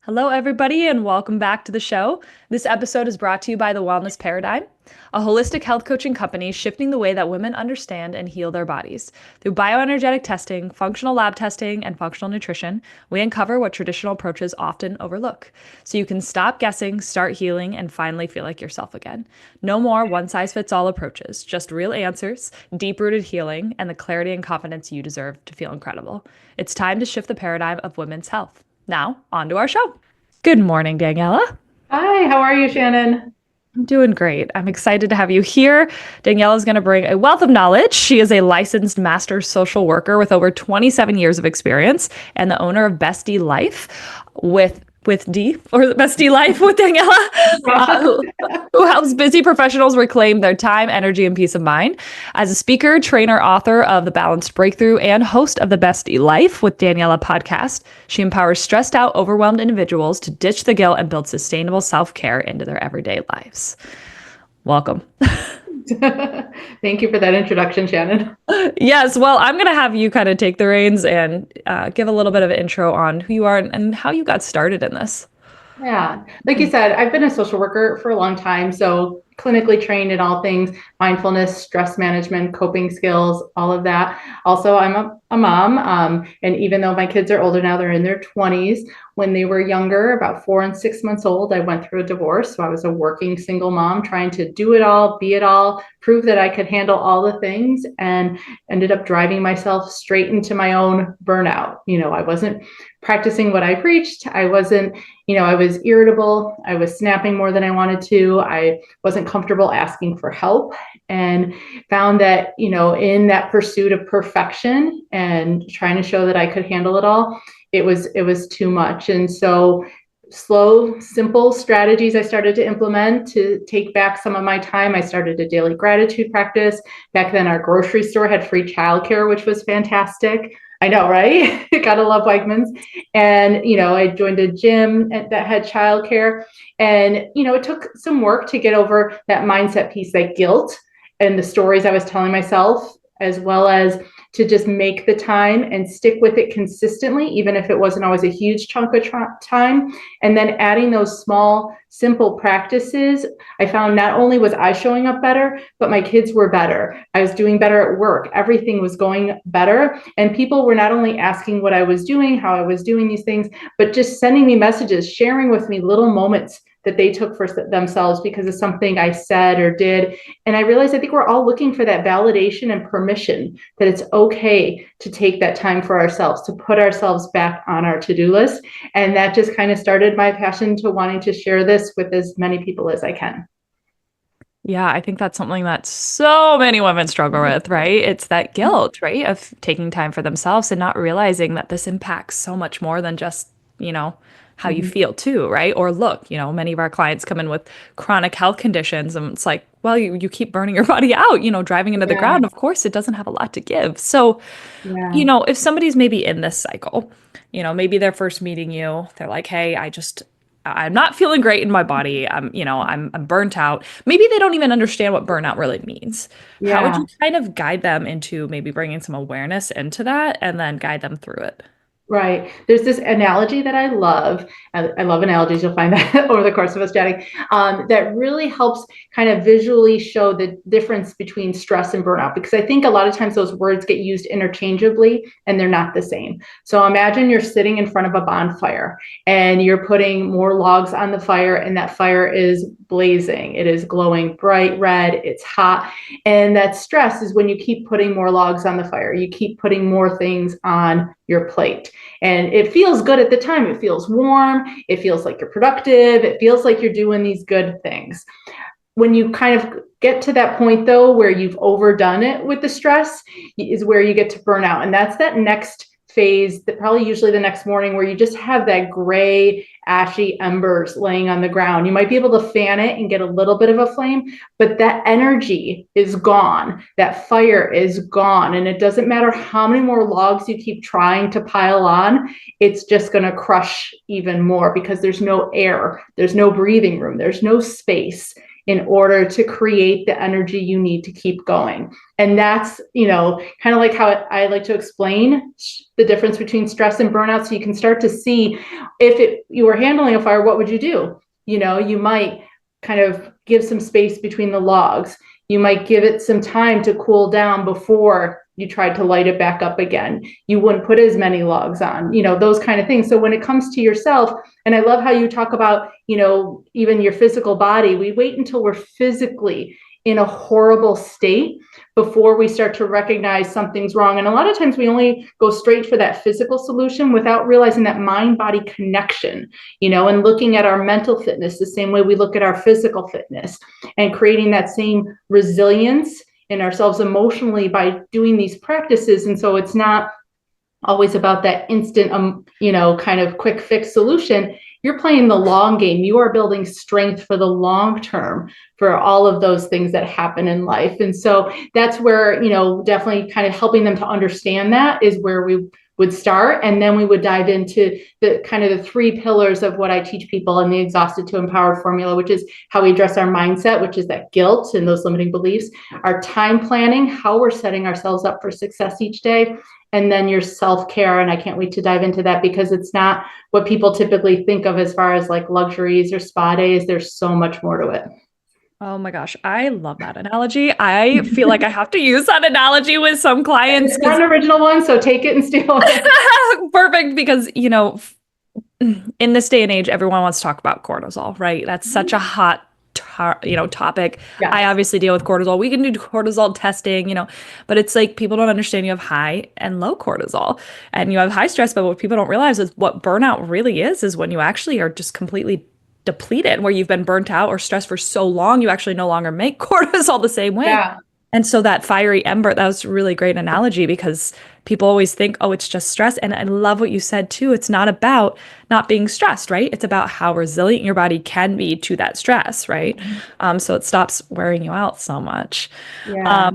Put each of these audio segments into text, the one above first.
Hello, everybody, and welcome back to the show. This episode is brought to you by The Wellness Paradigm, a holistic health coaching company shifting the way that women understand and heal their bodies. Through bioenergetic testing, functional lab testing, and functional nutrition, we uncover what traditional approaches often overlook. So you can stop guessing, start healing, and finally feel like yourself again. No more one-size-fits-all approaches, just real answers, deep-rooted healing, and the clarity and confidence you deserve to feel incredible. It's time to shift the paradigm of women's health. Now, on to our show. Good morning, Daniela. Hi, how are you, Shannon? I'm doing great. I'm excited to have you here. Daniela is going to bring a wealth of knowledge. She is a licensed master social worker with over 27 years of experience and the owner of Bestie Life with D, or Bestie Life with Daniela, who helps busy professionals reclaim their time, energy, and peace of mind. As a speaker, trainer, author of The Balanced Breakthrough, and host of the Bestie Life with Daniela podcast, she empowers stressed out, overwhelmed individuals to ditch the guilt and build sustainable self-care into their everyday lives. Welcome. Thank you for that introduction, Shannon. Yes, well, I'm going to have you kind of take the reins and give a little bit of an intro on who you are and how you got started in this. Yeah, like you said, I've been a social worker for a long time, so clinically trained in all things mindfulness, stress management, coping skills, all of that. Also, I'm a mom, and even though my kids are older now, they're in their 20s. When they were younger, about 4 and 6 months old, I went through a divorce. So I was a working single mom trying to do it all, be it all, prove that I could handle all the things, and ended up driving myself straight into my own burnout. I wasn't practicing what I preached. I wasn't, I was irritable. I was snapping more than I wanted to. I wasn't comfortable asking for help, and found that, in that pursuit of perfection and trying to show that I could handle it all, it was too much. And so slow, simple strategies I started to implement to take back some of my time. I started a daily gratitude practice. Back then, our grocery store had free childcare, which was fantastic. I know, right? Gotta love Wegmans. And, I joined a gym that had childcare. And, it took some work to get over that mindset piece, that guilt and the stories I was telling myself, as well as to just make the time and stick with it consistently, even if it wasn't always a huge chunk of time. And then adding those small, simple practices, I found not only was I showing up better, but my kids were better. I was doing better at work. Everything was going better. And people were not only asking what I was doing, how I was doing these things, but just sending me messages, sharing with me little moments that they took for themselves because of something I said or did. And I realized I think we're all looking for that validation and permission that it's okay to take that time for ourselves, to put ourselves back on our to-do list. And that just kind of started my passion to wanting to share this with as many people as I can. Yeah, I think that's something that so many women struggle with, right? It's that guilt, right, of taking time for themselves and not realizing that this impacts so much more than just, how you Mm-hmm. feel too, right? Or look, many of our clients come in with chronic health conditions and it's like, well, you keep burning your body out, driving into the Yeah, ground. Of course, it doesn't have a lot to give. So, yeah. if somebody's maybe in this cycle, maybe they're first meeting you, they're like, hey, I'm not feeling great in my body. I'm burnt out. Maybe they don't even understand what burnout really means. How would Yeah. you kind of guide them into maybe bringing some awareness into that and then guide them through it? Right. There's this analogy that I love. I love analogies. You'll find that over the course of us chatting, that really helps kind of visually show the difference between stress and burnout, because I think a lot of times those words get used interchangeably and they're not the same. So imagine you're sitting in front of a bonfire and you're putting more logs on the fire, and that fire is blazing. It is glowing bright red. It's hot. And that stress is when you keep putting more logs on the fire. You keep putting more things on your plate. And it feels good at the time. It feels warm. It feels like you're productive. It feels like you're doing these good things. When you kind of get to that point, though, where you've overdone it with the stress, is where you get to burnout. And that's that next phase, that probably usually the next morning, where you just have that gray, ashy embers laying on the ground. You might be able to fan it and get a little bit of a flame, but that energy is gone. That fire is gone. And it doesn't matter how many more logs you keep trying to pile on, it's just going to crush even more because there's no air, there's no breathing room, there's no space. in order to create the energy you need to keep going. And that's, kind of like how I like to explain the difference between stress and burnout. So you can start to see if you were handling a fire, what would you do? You might kind of give some space between the logs. You might give it some time to cool down before you tried to light it back up again. You wouldn't put as many logs on, those kind of things. So when it comes to yourself, and I love how you talk about, even your physical body, we wait until we're physically in a horrible state before we start to recognize something's wrong. And a lot of times we only go straight for that physical solution without realizing that mind-body connection, and looking at our mental fitness the same way we look at our physical fitness, and creating that same resilience in ourselves emotionally by doing these practices. And so it's not always about that instant, kind of quick fix solution. You're playing the long game. You are building strength for the long term for all of those things that happen in life. And so that's where, definitely kind of helping them to understand that is where we would start. And then we would dive into the kind of the 3 pillars of what I teach people in the Exhausted to Empowered formula, which is how we address our mindset, which is that guilt and those limiting beliefs, our time planning, how we're setting ourselves up for success each day, and then your self-care. And I can't wait to dive into that because it's not what people typically think of as far as like luxuries or spa days. There's so much more to it. Oh my gosh, I love that analogy. I feel like I have to use that analogy with some clients. It's not an original one, so take it and steal it. Perfect, because, in this day and age, everyone wants to talk about cortisol, right? That's such a hot topic. Yes. I obviously deal with cortisol. We can do cortisol testing, but it's like people don't understand you have high and low cortisol and you have high stress. But what people don't realize is what burnout really is when you actually are just completely depleted, where you've been burnt out or stressed for so long, you actually no longer make cortisol the same way. Yeah. And so that fiery ember, that was a really great analogy because people always think, oh, it's just stress. And I love what you said too. It's not about not being stressed, right? It's about how resilient your body can be to that stress, right? So it stops wearing you out so much. Yeah.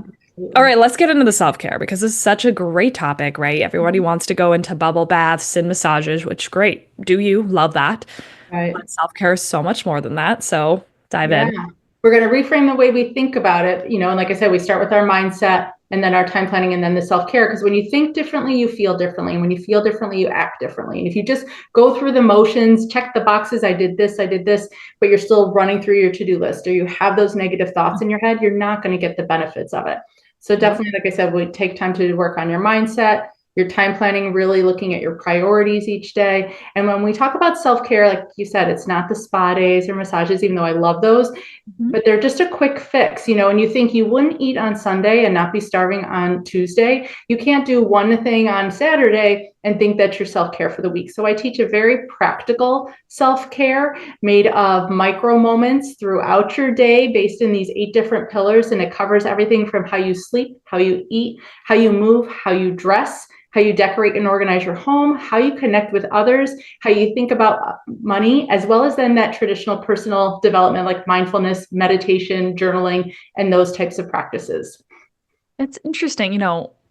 All right, let's get into the self-care because this is such a great topic, right? Everybody wants to go into bubble baths and massages, which great. Do you love that? Right. But self-care is so much more than that. So dive in. We're going to reframe the way we think about it, and like I said, we start with our mindset and then our time planning and then the self-care, because when you think differently, you feel differently. And when you feel differently, you act differently. And if you just go through the motions, check the boxes, I did this, but you're still running through your to-do list, or you have those negative thoughts in your head, you're not going to get the benefits of it. So definitely, like I said, we take time to work on your mindset, your time planning, really looking at your priorities each day. And when we talk about self-care, like you said, it's not the spa days or massages, even though I love those, but they're just a quick fix, and you think you wouldn't eat on Sunday and not be starving on Tuesday. You can't do one thing on Saturday and think that's your self-care for the week. So I teach a very practical self-care made of micro moments throughout your day based in these 8 different pillars. And it covers everything from how you sleep, how you eat, how you move, how you dress, how you decorate and organize your home, how you connect with others, how you think about money, as well as then that traditional personal development like mindfulness, meditation, journaling, and those types of practices. It's interesting,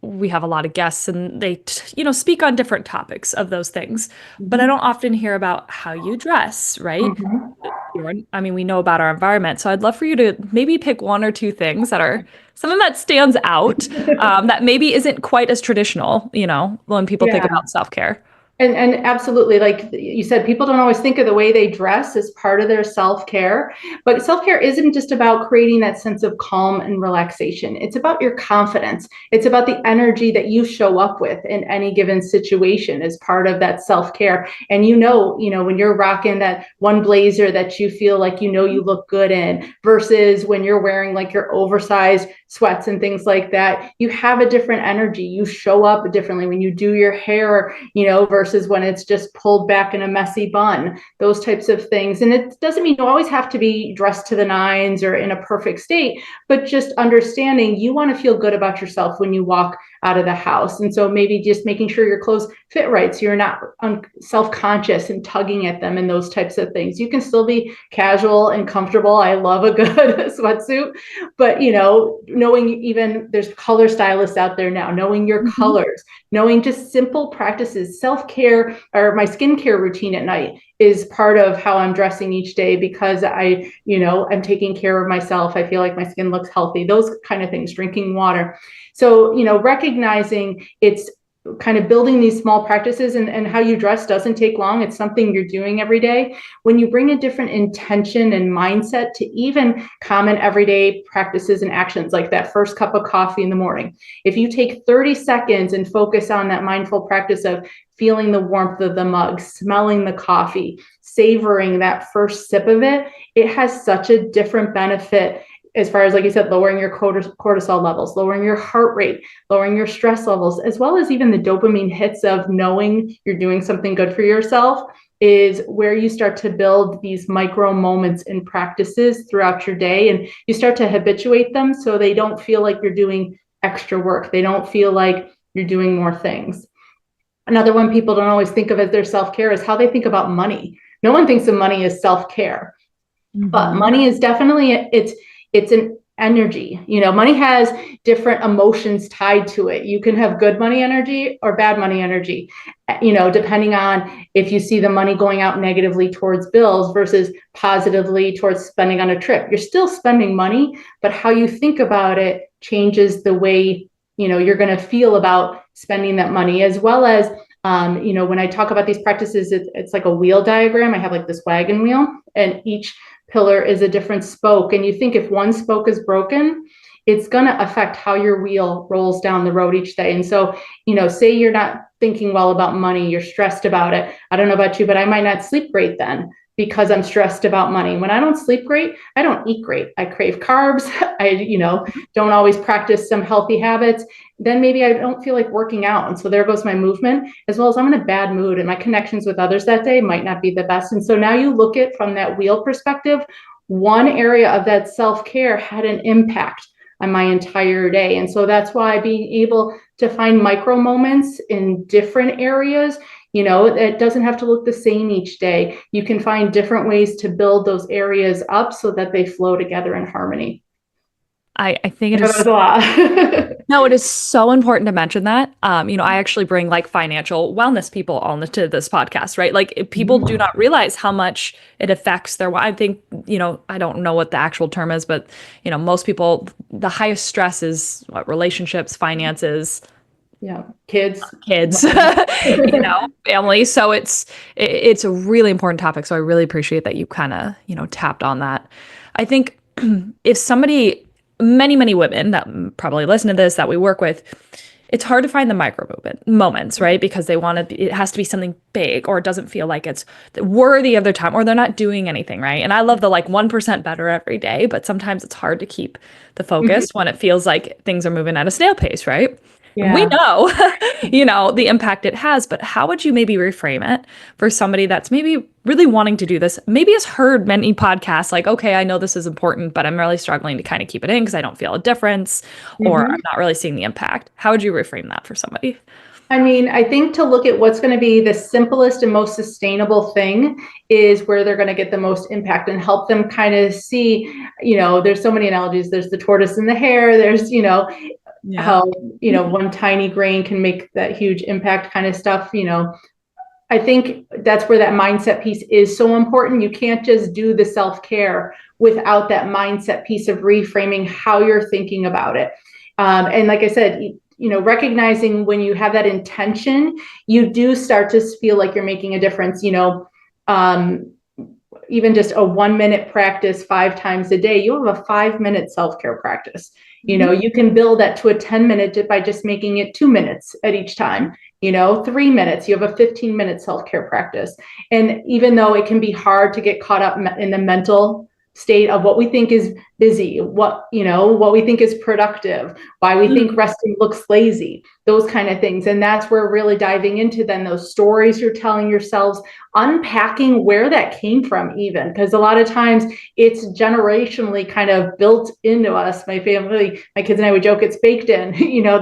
we have a lot of guests and they, speak on different topics of those things, but I don't often hear about how you dress, right? We know about our environment. So I'd love for you to maybe pick 1 or 2 things that are something that stands out that maybe isn't quite as traditional, when people think about self-care. And absolutely, like you said, people don't always think of the way they dress as part of their self-care, but self-care isn't just about creating that sense of calm and relaxation. It's about your confidence. It's about the energy that you show up with in any given situation as part of that self-care. And when you're rocking that one blazer that you feel like you look good in versus when you're wearing like your oversized sweats and things like that, you have a different energy. You show up differently when you do your hair, versus when it's just pulled back in a messy bun, those types of things. And it doesn't mean you always have to be dressed to the nines or in a perfect state, but just understanding you want to feel good about yourself when you walk out of the house. And so maybe just making sure your clothes fit right, so you're not self-conscious and tugging at them and those types of things. You can still be casual and comfortable. I love a good sweatsuit, but knowing even there's color stylists out there now, knowing your colors, knowing just simple practices, self-care, or my skincare routine at night is part of how I'm dressing each day because I'm taking care of myself. I feel like my skin looks healthy, those kind of things, drinking water. So, recognizing it's kind of building these small practices, and how you dress doesn't take long. It's something you're doing every day. When you bring a different intention and mindset to even common everyday practices and actions, like that first cup of coffee in the morning, if you take 30 seconds and focus on that mindful practice of feeling the warmth of the mug, smelling the coffee, savoring that first sip of it, it has such a different benefit as far as, like you said, lowering your cortisol levels, lowering your heart rate, lowering your stress levels, as well as even the dopamine hits of knowing you're doing something good for yourself, is where you start to build these micro moments and practices throughout your day. And you start to habituate them so they don't feel like you're doing extra work. They don't feel like you're doing more things. Another one people don't always think of as their self-care is how they think about money. No one thinks of money as self-care, but money is definitely, it's an energy. Money has different emotions tied to it. You can have good money energy or bad money energy, depending on if you see the money going out negatively towards bills versus positively towards spending on a trip. You're still spending money, but how you think about it changes the way, you're going to feel about spending that money, as well as, when I talk about these practices, it's like a wheel diagram. I have like this wagon wheel, and each pillar is a different spoke. And you think if one spoke is broken, it's going to affect how your wheel rolls down the road each day. And so, say you're not thinking well about money, you're stressed about it. I don't know about you, but I might not sleep great then because I'm stressed about money. When I don't sleep great, I don't eat great. I crave carbs. I, don't always practice some healthy habits. Then maybe I don't feel like working out. And so there goes my movement, as well as I'm in a bad mood and my connections with others that day might not be the best. And so now you look at from that wheel perspective, one area of that self-care had an impact on my entire day. And so that's why being able to find micro moments in different areas, it doesn't have to look the same each day. You can find different ways to build those areas up so that they flow together in harmony. I think it That is was a lot. no, it is so important to mention that. I actually bring like financial wellness people on to this podcast, right? Like people do not realize how much it affects their, I think, I don't know what the actual term is, but, most people, the highest stress is what, relationships, finances, Yeah, kids, family. So it's a really important topic. So I really appreciate that you kind of, tapped on that. I think if somebody, many women that probably listen to this that we work with, it's hard to find the micro moments, right? Because it has to be something big, or it doesn't feel like it's worthy of their time, or they're not doing anything, right? And I love the like 1% better every day, but sometimes it's hard to keep the focus when it feels like things are moving at a snail pace, right? And we Yeah. know, the impact it has, but how would you maybe reframe it for somebody that's maybe really wanting to do this, maybe has heard many podcasts like, okay, I know this is important, but I'm really struggling to kind of keep it in because I don't feel a difference, or I'm not really seeing the impact. How would you reframe that for somebody? I mean, I think to look at what's going to be the simplest and most sustainable thing is where they're going to get the most impact, and help them kind of see, there's so many analogies. There's the tortoise and the hare. There's, how, one tiny grain can make that huge impact kind of stuff. I think that's where that mindset piece is so important. You can't just do the self-care without that mindset piece of reframing how you're thinking about it. And like I said, recognizing when you have that intention, you do start to feel like you're making a difference. Even just a 1-minute practice 5 times a day, you have a 5-minute self-care practice. You can build that to a 10-minute by just making it 2 minutes at each time. 3 minutes, you have a 15-minute self-care practice. And even though it can be hard to get caught up in the mental state of what we think is busy, what we think is productive, why we think resting looks lazy, those kind of things. And that's where really diving into then those stories you're telling yourselves, unpacking where that came from, even because a lot of times it's generationally kind of built into us. My family, my kids and I would joke, it's baked in.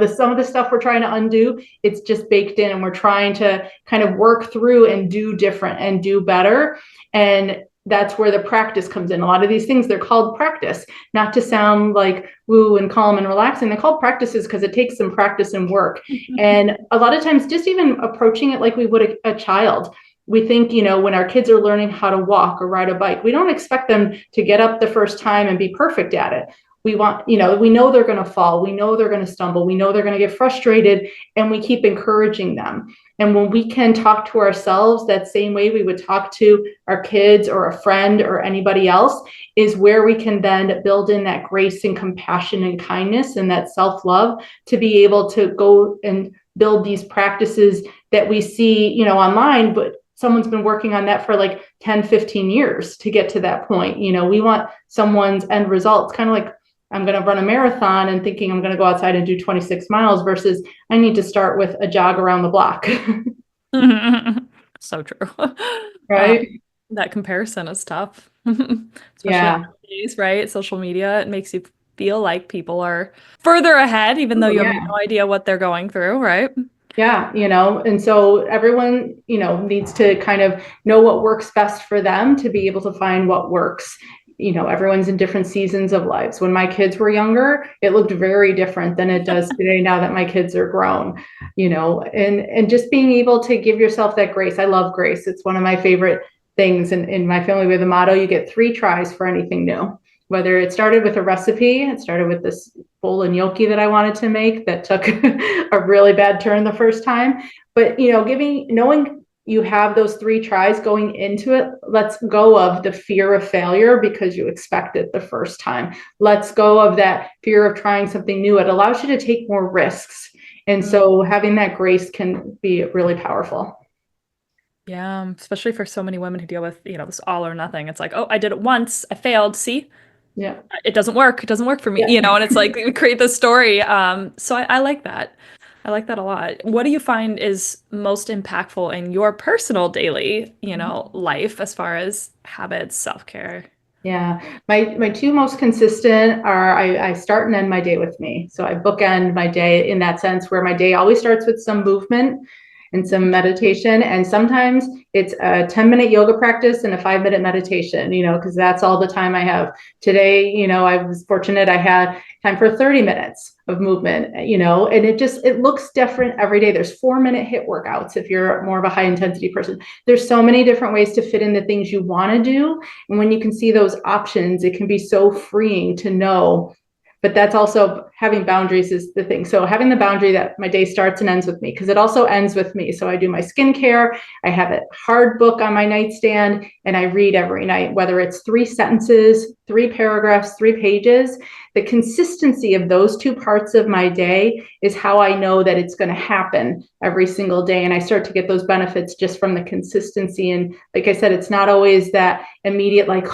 Some of the stuff we're trying to undo, it's just baked in, and we're trying to kind of work through and do different and do better. And that's where the practice comes in. A lot of these things, they're called practice, not to sound like woo and calm and relaxing. They're called practices because it takes some practice and work. And a lot of times just even approaching it like we would a child, we think, when our kids are learning how to walk or ride a bike, we don't expect them to get up the first time and be perfect at it. We want, we know they're going to fall. We know they're going to stumble. We know they're going to get frustrated, and we keep encouraging them. And when we can talk to ourselves that same way we would talk to our kids or a friend or anybody else, is where we can then build in that grace and compassion and kindness and that self-love to be able to go and build these practices that we see, online, but someone's been working on that for like 10, 15 years to get to that point. We want someone's end results, kind of like I'm going to run a marathon and thinking I'm going to go outside and do 26 miles versus I need to start with a jog around the block. So true. Right? That comparison is tough, especially Yeah. nowadays, right? Social media, it makes you feel like people are further ahead, even though Oh, you have yeah. no idea what they're going through, right? Yeah, and so everyone, needs to kind of know what works best for them to be able to find what works. Everyone's in different seasons of lives. When my kids were younger, it looked very different than it does today now that my kids are grown, and just being able to give yourself that grace. I love grace. It's one of my favorite things. And in my family, we have the motto, you get 3 tries for anything new. Whether it started with a recipe, it started with this bowl of gnocchi that I wanted to make that took a really bad turn the first time. But, knowing you have those 3 tries going into it, let's go of the fear of failure because you expect it the first time. Let's go of that fear of trying something new. It allows you to take more risks. And so having that grace can be really powerful. Yeah, especially for so many women who deal with, this all or nothing. It's like, oh, I did it once, I failed. See, Yeah. it doesn't work. It doesn't work for me, Yeah. and it's like we create this story. So I like that. I like that a lot. What do you find is most impactful in your personal daily, life as far as habits, self-care? Yeah, my 2 most consistent are I start and end my day with me. So I bookend my day in that sense where my day always starts with some movement and some meditation. And sometimes it's a 10-minute yoga practice and a 5-minute meditation, because that's all the time I have. Today, I was fortunate I had time for 30 minutes of movement, and it looks different every day. There's 4-minute HIIT workouts if you're more of a high intensity person. There's so many different ways to fit in the things you want to do. And when you can see those options, it can be so freeing to know. But that's also having boundaries is the thing. So having the boundary that my day starts and ends with me, because it also ends with me. So I do my skincare, I have a hard book on my nightstand, and I read every night, whether it's 3 sentences, 3 paragraphs, 3 pages. The consistency of those 2 parts of my day is how I know that it's going to happen every single day. And I start to get those benefits just from the consistency. And like I said, it's not always that immediate, like,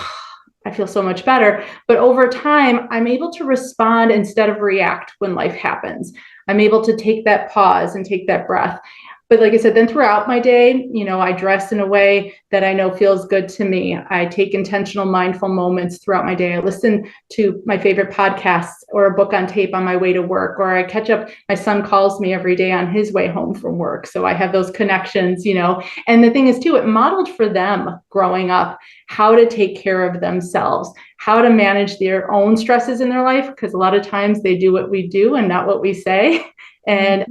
I feel so much better. But over time, I'm able to respond instead of react when life happens. I'm able to take that pause and take that breath. But like I said, then throughout my day, I dress in a way that I know feels good to me. I take intentional, mindful moments throughout my day. I listen to my favorite podcasts or a book on tape on my way to work, or I catch up. My son calls me every day on his way home from work. So I have those connections, And the thing is, too, it modeled for them growing up how to take care of themselves, how to manage their own stresses in their life, because a lot of times they do what we do and not what we say. And,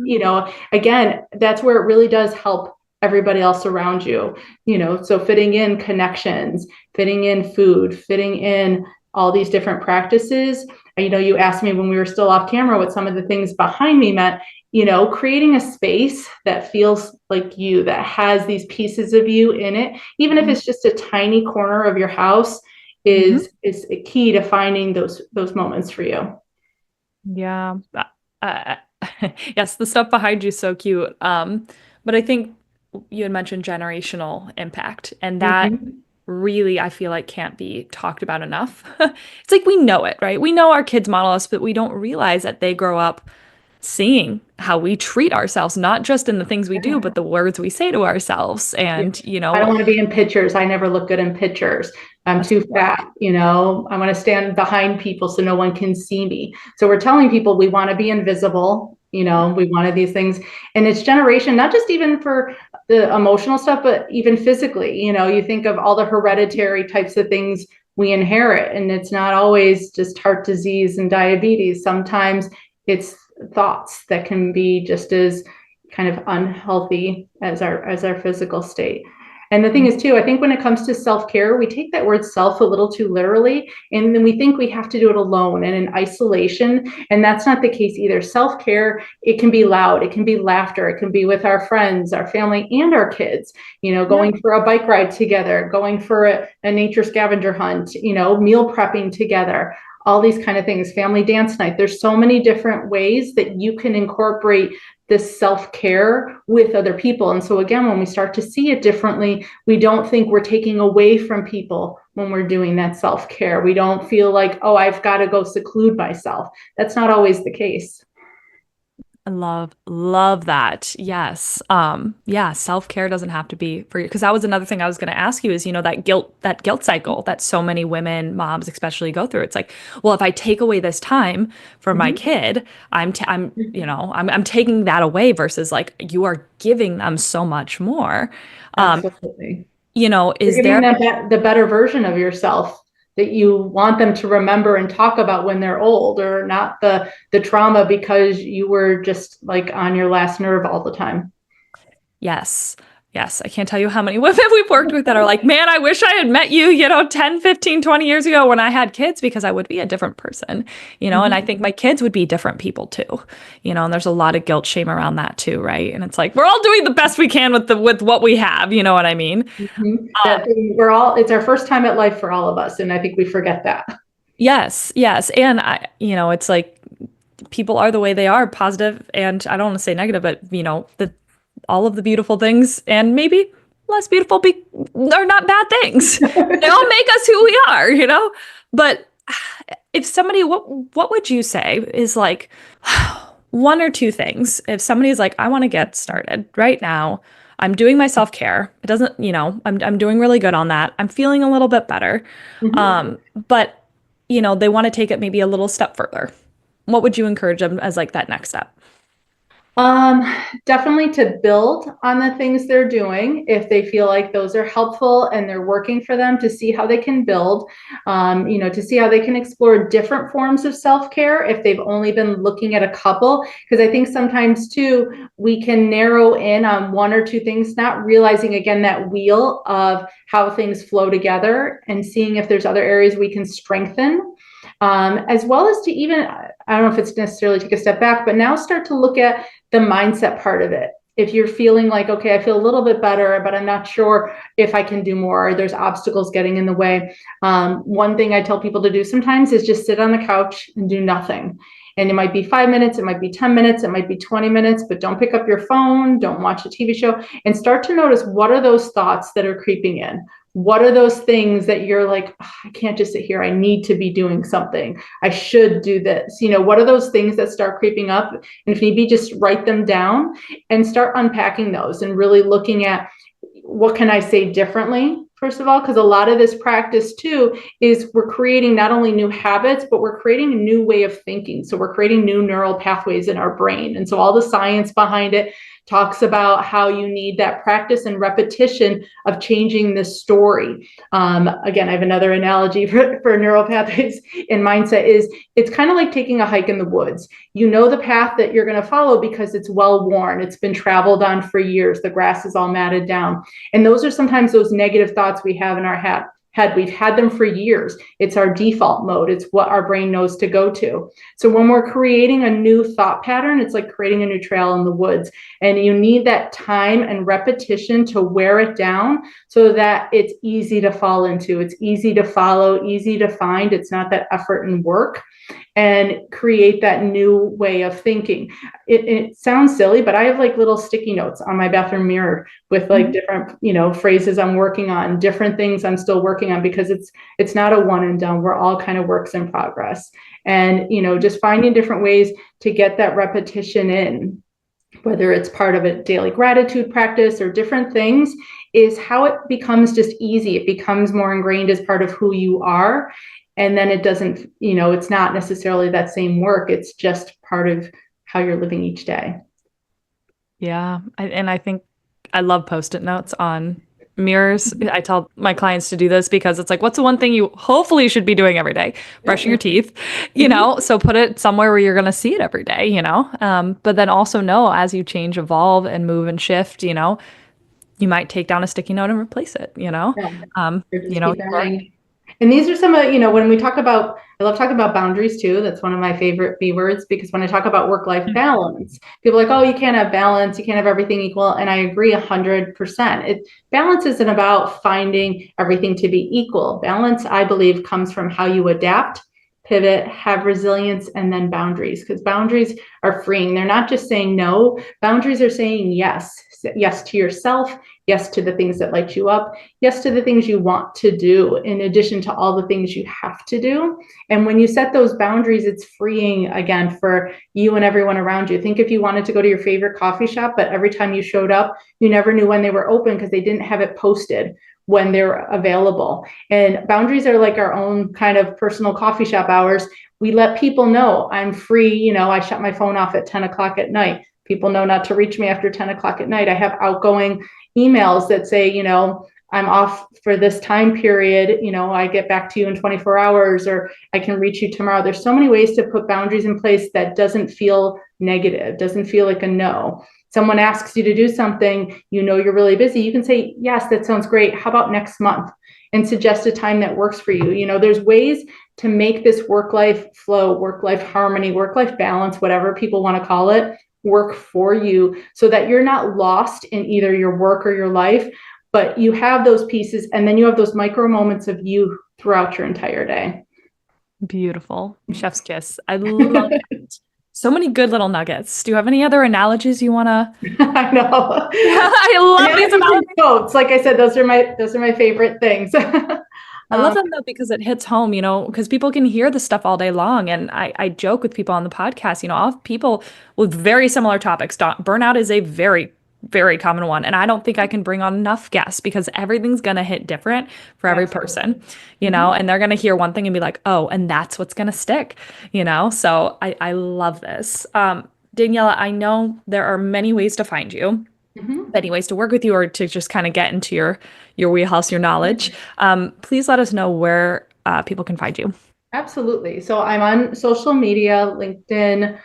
again, that's where it really does help everybody else around you, so fitting in connections, fitting in food, fitting in all these different practices. You asked me when we were still off camera what some of the things behind me meant, creating a space that feels like you, that has these pieces of you in it, even if it's just a tiny corner of your house, is a key to finding those moments for you. Yeah. Uh, yes, the stuff behind you is so cute. But I think you had mentioned generational impact, and that Mm-hmm. really, I feel like can't be talked about enough. It's like we know it, right? We know our kids model us, but we don't realize that they grow up seeing how we treat ourselves, not just in the things we do, but the words we say to ourselves. Yeah. And, I don't want to be in pictures. I never look good in pictures. I'm too fat, I want to stand behind people so no one can see me. So we're telling people we want to be invisible, we wanted these things. And it's generation, not just even for the emotional stuff, but even physically, you think of all the hereditary types of things we inherit. And it's not always just heart disease and diabetes. Sometimes it's thoughts that can be just as kind of unhealthy as our physical state. And the thing is, too, I think when it comes to self care, we take that word self a little too literally. And then we think we have to do it alone and in isolation. And that's not the case either. Self care, it can be loud, it can be laughter, it can be with our friends, our family, and our kids, Yeah. going for a bike ride together, going for a nature scavenger hunt, meal prepping together. All these kind of things, family dance night. There's so many different ways that you can incorporate this self-care with other people. And so again, when we start to see it differently, we don't think we're taking away from people when we're doing that self-care. We don't feel like, oh, I've got to go seclude myself. That's not always the case. I love that. Yes. Yeah, self-care doesn't have to be for you. Because that was another thing I was going to ask you is, that guilt cycle that so many women, moms especially go through. It's like, well, if I take away this time from my Mm-hmm. kid, I'm taking that away versus like you are giving them so much more. Um, Absolutely. You're is giving there them the better version of yourself that you want them to remember and talk about when they're old, or not the trauma because you were just like on your last nerve all the time. Yes. Yes. I can't tell you how many women we've worked with that are like, man, I wish I had met you, 10, 15, 20 years ago when I had kids because I would be a different person, and I Mm-hmm. think my kids would be different people too, and there's a lot of guilt, shame around that too, right? And it's like, we're all doing the best we can with what we have, you know what I mean? Mm-hmm. Um, That it's our first time at life for all of us. And I think we forget that. yes. Yes. And it's like people are the way they are, positive, and I don't want to say negative, but all of the beautiful things and maybe less beautiful are not bad things. They all make us who we are. But if somebody, what would you say is like one or two things? If somebody is like, I want to get started right now, I'm doing my self care. It doesn't, I'm doing really good on that. I'm feeling a little bit better, Mhm. but they want to take it maybe a little step further. What would you encourage them as like that next step? Um, Definitely to build on the things they're doing if they feel like those are helpful and they're working for them, to see how they can build, to see how they can explore different forms of self-care if they've only been looking at a couple. Because I think sometimes too, we can narrow in on one or two things, not realizing again that wheel of how things flow together and seeing if there's other areas we can strengthen. As well as to even, I don't know if it's necessarily take a step back, but now start to look at the mindset part of it. If you're feeling like, okay, I feel a little bit better, but I'm not sure if I can do more, or there's obstacles getting in the way. One thing I tell people to do sometimes is just sit on the couch and do nothing. And it might be 5 minutes, it might be 10 minutes, it might be 20 minutes, but don't pick up your phone, don't watch a TV show, and start to notice what are those thoughts that are creeping in. What are those things that you're like, oh, I can't just sit here. I need to be doing something. I should do this. What are those things that start creeping up? And if need be, just write them down and start unpacking those and really looking at what can I say differently, first of all, because a lot of this practice too is we're creating not only new habits, but we're creating a new way of thinking. So we're creating new neural pathways in our brain. And so all the science behind it talks about how you need that practice and repetition of changing this story. Again, I have another analogy for neural pathways in mindset is it's kind of like taking a hike in the woods. You know the path that you're going to follow because it's well worn. It's been traveled on for years. The grass is all matted down. And those are sometimes those negative thoughts we have in our head. We've had them for years. It's our default mode. It's what our brain knows to go to. So when we're creating a new thought pattern, it's like creating a new trail in the woods. And you need that time and repetition to wear it down so that it's easy to fall into. It's easy to follow, easy to find. It's not that effort and work, and create that new way of thinking. It sounds silly, but I have like little sticky notes on my bathroom mirror with like different, phrases I'm working on, different things I'm still working on, because it's not a one and done. We're all kind of works in progress. And, just finding different ways to get that repetition in, whether it's part of a daily gratitude practice or different things, is how it becomes just easy. It becomes more ingrained as part of who you are. And then it doesn't, it's not necessarily that same work. It's just part of how you're living each day. Yeah. And I think I love post-it notes on mirrors. I tell my clients to do this because it's like, what's the one thing you hopefully should be doing every day? Brushing your teeth, Mhm. So put it somewhere where you're going to see it every day. But then also know as you change, evolve, and move and shift, you might take down a sticky note and replace it, Yeah. Or just You keep are, adding. And these are some of, when we talk about, I love talking about boundaries too. That's one of my favorite B words, because when I talk about work-life balance, people are like, oh, you can't have balance, you can't have everything equal. And I agree 100%. Balance isn't about finding everything to be equal. Balance, I believe, comes from how you adapt, pivot, have resilience, and then boundaries, because boundaries are freeing. They're not just saying no. Boundaries are saying yes. Yes to yourself, yes to the things that light you up, yes to the things you want to do, in addition to all the things you have to do. And when you set those boundaries, it's freeing again for you and everyone around you. Think if you wanted to go to your favorite coffee shop, but every time you showed up, you never knew when they were open because they didn't have it posted when they're available. And boundaries are like our own kind of personal coffee shop hours. We let people know I'm free. I shut my phone off at 10 o'clock at night. People know not to reach me after 10 o'clock at night. I have outgoing emails that say, I'm off for this time period. I get back to you in 24 hours, or I can reach you tomorrow. There's so many ways to put boundaries in place that doesn't feel negative, doesn't feel like a no. Someone asks you to do something, you're really busy. You can say, yes, that sounds great. How about next month? And suggest a time that works for you. There's ways to make this work-life flow, work-life harmony, work-life balance, whatever people want to call it, work for you, so that you're not lost in either your work or your life, but you have those pieces, and then you have those micro moments of you throughout your entire day. beautiful. Chef's kiss. I love it. So many good little nuggets. Do you have any other analogies you want to? I know. I love these analogies. Quotes. Like I said, those are my favorite things. I love them though because it hits home, because people can hear the stuff all day long. And I joke with people on the podcast, all people with very similar topics. Burnout is a very, very common one. And I don't think I can bring on enough guests because everything's going to hit different for every person, and they're going to hear one thing and be like, oh, and that's what's going to stick, So I love this. Daniela, I know there are many ways to find you. Many ways to work with you or to just kind of get into your wheelhouse, your knowledge. Please let us know where people can find you. Absolutely. So I'm on social media, LinkedIn,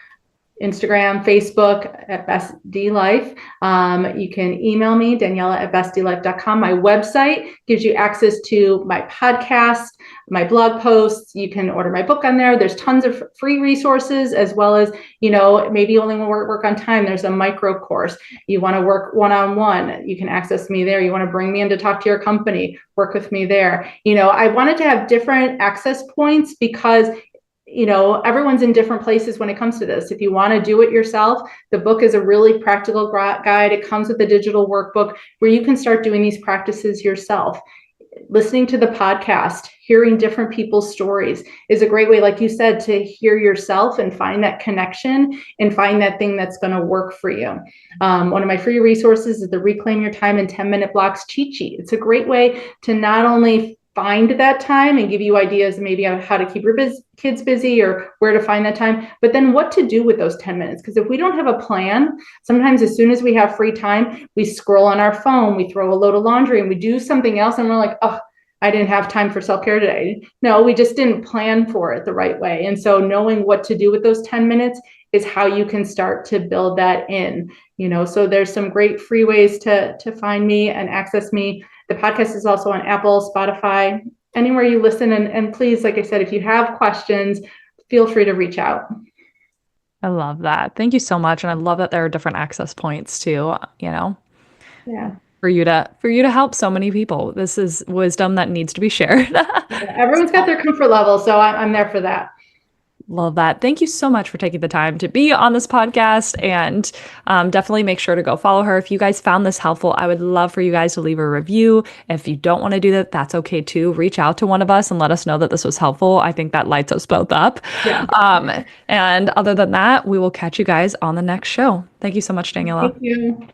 Instagram, Facebook at Best D Life. You can email me, Daniela at bestdlife.com. My website gives you access to my podcast, my blog posts. You can order my book on there. There's tons of free resources, as well as, maybe you only want to work on time. There's a micro course. You want to work one-on-one. You can access me there. You want to bring me in to talk to your company, work with me there. I wanted to have different access points because everyone's in different places when it comes to this. If you want to do it yourself, the book is a really practical guide. It comes with a digital workbook where you can start doing these practices yourself. Listening to the podcast, hearing different people's stories is a great way, like you said, to hear yourself and find that connection and find that thing that's going to work for you. One of my free resources is the Reclaim Your Time in 10-Minute Blocks cheat sheet. It's a great way to not only find that time and give you ideas maybe on how to keep your kids busy or where to find that time, but then what to do with those 10 minutes. Because if we don't have a plan, sometimes as soon as we have free time, we scroll on our phone, we throw a load of laundry and we do something else and we're like, oh, I didn't have time for self-care today. No, we just didn't plan for it the right way. And so knowing what to do with those 10 minutes is how you can start to build that in, so there's some great free ways to find me and access me. The podcast is also on Apple, Spotify, anywhere you listen. And please, like I said, if you have questions, feel free to reach out. I love that. Thank you so much. And I love that there are different access points too, Yeah. for you to help so many people. This is wisdom that needs to be shared. Everyone's got their comfort level. So I'm there for that. Love that. Thank you so much for taking the time to be on this podcast, and definitely make sure to go follow her. If you guys found this helpful, I would love for you guys to leave a review. If you don't want to do that, that's okay too. Reach out to one of us and let us know that this was helpful. I think that lights us both up. Yeah. And other than that, we will catch you guys on the next show. Thank you so much, Daniela. Thank you.